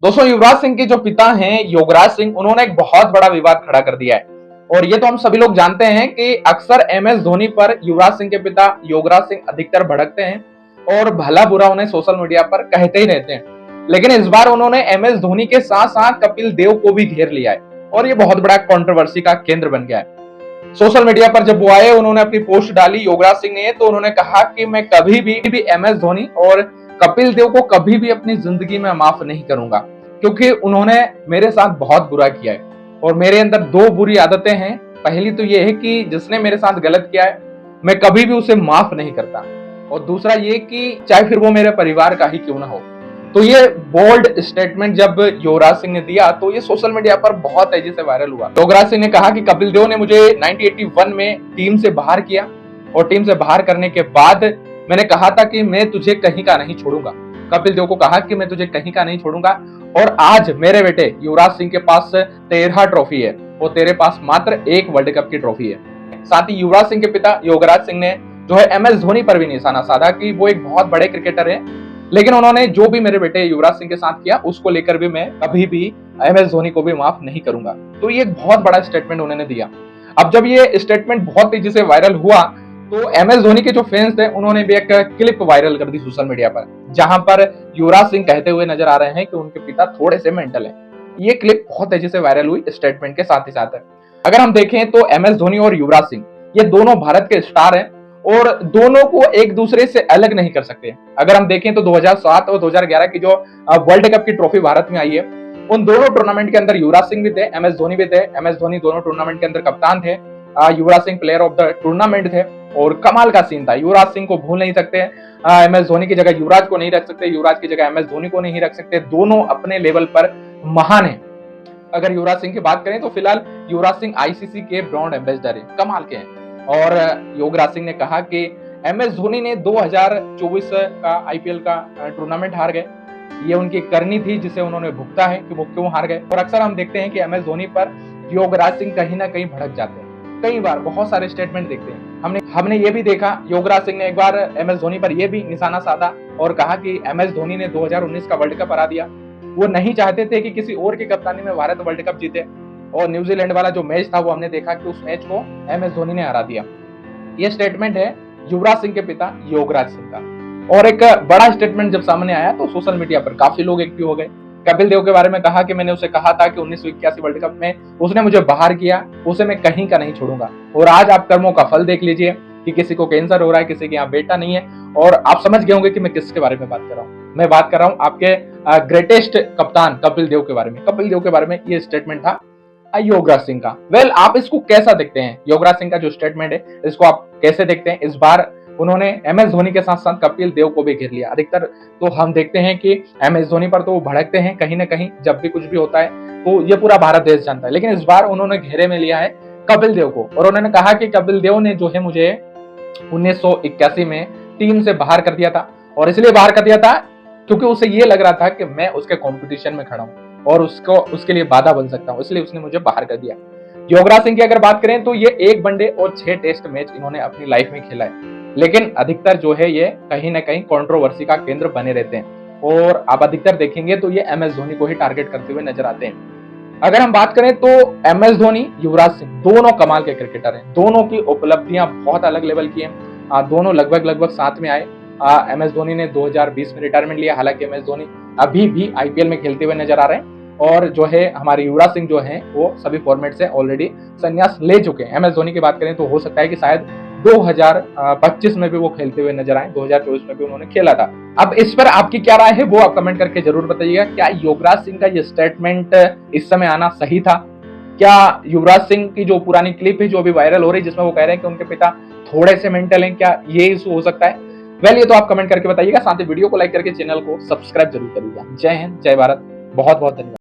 दोस्तों, युवराज सिंह के जो पिता हैं योगराज सिंह, उन्होंने एक बहुत बड़ा विवाद खड़ा कर दिया है। और ये तो हम सभी लोग जानते हैं कि अक्सर एमएस धोनी पर युवराज सिंह के पिता योगराज सिंह अधिकतर भड़कते हैं और भला बुरा उन्हें सोशल मीडिया पर कहते ही रहते हैं। लेकिन इस बार उन्होंने एमएस धोनी के साथ साथ कपिल देव को भी घेर लिया है और ये बहुत बड़ा कंट्रोवर्सी का केंद्र बन गया है। सोशल मीडिया पर जब वो आए, उन्होंने अपनी पोस्ट डाली योगराज सिंह ने, तो उन्होंने कहा कि मैं कभी भी एमएस धोनी और कपिल देव को कभी भी अपनी जिंदगी में माफ नहीं करूंगा, क्योंकि उन्होंने मेरे साथ बहुत बुरा किया है और मेरे अंदर दो बुरी आदतें हैं। पहली तो ये है कि जिसने मेरे साथ गलत किया है मैं कभी भी उसे माफ नहीं करता, और दूसरा ये कि चाहे फिर वो मेरे परिवार का ही क्यों ना हो। तो ये बोल्ड स्टेटमेंट जब युवराज सिंह ने दिया तो ये सोशल मीडिया पर बहुत तेजी से वायरल हुआ। युवराज सिंह ने कहा कि कपिल देव ने मुझे 1981 में टीम से बाहर किया और टीम से बाहर करने के बाद मैंने कहा था कि मैं तुझे कहीं का नहीं छोड़ूंगा। कपिल देव को कहा कि मैं तुझे कहीं का नहीं छोड़ूंगा, और आज मेरे बेटे युवराज सिंह के पास 13 ट्रॉफी है और तेरे पास मात्र एक वर्ल्ड कप की ट्रॉफी है। साथ ही युवराज सिंह के पिता योगराज सिंह ने जो है एमएस धोनी पर भी निशाना साधा कि वो एक बहुत बड़े क्रिकेटर है, लेकिन उन्होंने जो भी मेरे बेटे युवराज सिंह के साथ किया उसको लेकर भी मैं कभी भी एमएस धोनी को भी माफ नहीं करूंगा। तो ये एक बहुत बड़ा स्टेटमेंट उन्होंने दिया। अब जब ये स्टेटमेंट बहुत तेजी से वायरल हुआ तो एमएस धोनी के जो फैंस थे उन्होंने भी एक क्लिप वायरल कर दी सोशल मीडिया पर, जहां पर युवराज सिंह कहते हुए नजर आ रहे हैं कि उनके पिता थोड़े से मेंटल हैं। ये क्लिप बहुत तेजी से वायरल हुई स्टेटमेंट के साथ ही साथ है। अगर हम देखें तो एमएस धोनी और युवराज सिंह ये दोनों भारत के स्टार हैं और दोनों को एक दूसरे से अलग नहीं कर सकते। अगर हम देखें तो 2007 और 2011 की जो वर्ल्ड कप की ट्रॉफी भारत में आई है, उन दोनों टूर्नामेंट के अंदर युवराज सिंह भी थे, एमएस धोनी भी थे। एमएस धोनी दोनों टूर्नामेंट के अंदर कप्तान थे, Yuvraj Singh player of the tournament थे। और कमाल का सीन था, युवराज सिंह को भूल नहीं सकते, एमएस धोनी की जगह युवराज को नहीं रख सकते, युवराज की जगह एमएस धोनी को नहीं रख सकते। दोनों अपने लेवल पर महान है। अगर युवराज सिंह की बात करें तो फिलहाल युवराज सिंह आईसीसी के ब्रांड एम्बेसडर है, कमाल के हैं। और योगराज सिंह ने कहा कि एमएस धोनी ने 2024 का आईपीएल का टूर्नामेंट हार गए, ये उनकी करनी थी जिसे उन्होंने भुगता है कि वो क्यों हार गए। और अक्सर हम देखते हैं कि एमएस धोनी पर योगराज सिंह कहीं ना कहीं भड़क जाते हैं। कई बार बहुत सारे स्टेटमेंट देखते हैं, हमने ये भी देखा, योगराज सिंह ने एक बार एमएस धोनी पर यह भी निशाना साधा और कहा कि एमएस धोनी ने 2019 का वर्ल्ड कप हरा दिया। वो नहीं चाहते थे कि किसी और की कप्तानी में भारत वर्ल्ड कप जीते, और न्यूजीलैंड वाला जो मैच था वो हमने देखा कि उस मैच को एमएस धोनी ने हरा दिया। ये स्टेटमेंट है युवराज सिंह के पिता योगराज सिंह का। और एक बड़ा स्टेटमेंट जब सामने आया तो सोशल मीडिया पर काफी लोग एक्टिव हो गए। कपिल देव के बारे में कहा कि मैंने उसे कहा था कि 1981 वर्ल्ड कप में उसने मुझे बाहर किया, उसे मैं कहीं का नहीं छोड़ूंगा। और आज आप कर्मों का फल देख लीजिए कि किसी को कैंसर हो रहा है, किसी के यहाँ बेटा नहीं है। और आप समझ गए होंगे कि मैं किसके बारे में बात कर रहा हूँ। मैं बात कर रहा हूँ आपके ग्रेटेस्ट कप्तान कपिल देव के बारे में। कपिल देव के बारे में ये स्टेटमेंट था योगराज सिंह का। वेल, आप इसको कैसा देखते हैं? योगराज सिंह का जो स्टेटमेंट है इसको आप कैसे देखते हैं? इस बार उन्होंने एमएस धोनी के साथ साथ कपिल देव को भी घेर लिया। अधिकतर तो हम देखते हैं कि एमएस धोनी पर तो वो भड़कते हैं कहीं ना कहीं, जब भी कुछ भी होता है तो ये पूरा भारत देश जानता है। लेकिन इस बार उन्होंने घेरे में लिया है कपिल देव को, और उन्होंने कहा कि कपिल देव ने जो है मुझे 1981 में टीम से बाहर कर दिया था, और इसलिए बाहर कर दिया था क्योंकि उसे ये लग रहा था कि मैं उसके कंपटीशन में खड़ा हूं और उसके लिए बाधा बन सकता हूं, इसलिए उसने मुझे बाहर कर दिया। योगराज सिंह की अगर बात करें तो ये 1 वनडे और 6 टेस्ट मैच इन्होंने अपनी लाइफ में खेला है, लेकिन अधिकतर जो है ये कहीं ना कहीं कंट्रोवर्सी का केंद्र बने रहते हैं। और आप अधिकतर देखेंगे तो ये एमएस धोनी को ही टारगेट करते हुए नजर आते हैं। अगर हम बात करें तो एमएस धोनी, युवराज सिंह दोनों कमाल के क्रिकेटर हैं। दोनों की उपलब्धियां बहुत अलग लेवल की हैं। दोनों लगभग साथ में आए। एमएस धोनी ने 2020 में रिटायरमेंट लिया, हालांकि एमएस धोनी अभी भी आईपीएल में खेलते हुए नजर आ रहे हैं। और जो है हमारे युवराज सिंह जो हैं वो सभी फॉर्मेट से ऑलरेडी संन्यास ले चुके हैं। एमएस धोनी की बात करें तो हो सकता है कि शायद 2025 में भी वो खेलते हुए नजर आए, 2024 में भी उन्होंने खेला था। अब इस पर आपकी क्या राय है वो आप कमेंट करके जरूर बताइएगा। क्या युवराज सिंह का ये स्टेटमेंट इस समय आना सही था? क्या युवराज सिंह की जो पुरानी क्लिप है जो अभी वायरल हो रही है जिसमें वो कह रहे हैं कि उनके पिता थोड़े से मेंटल हैं, क्या ये इशू हो सकता है? वेल, ये तो आप कमेंट करके बताइएगा। साथ ही वीडियो को लाइक करके चैनल को सब्सक्राइब जरूर करिएगा। जय हिंद, जय भारत, बहुत बहुत धन्यवाद।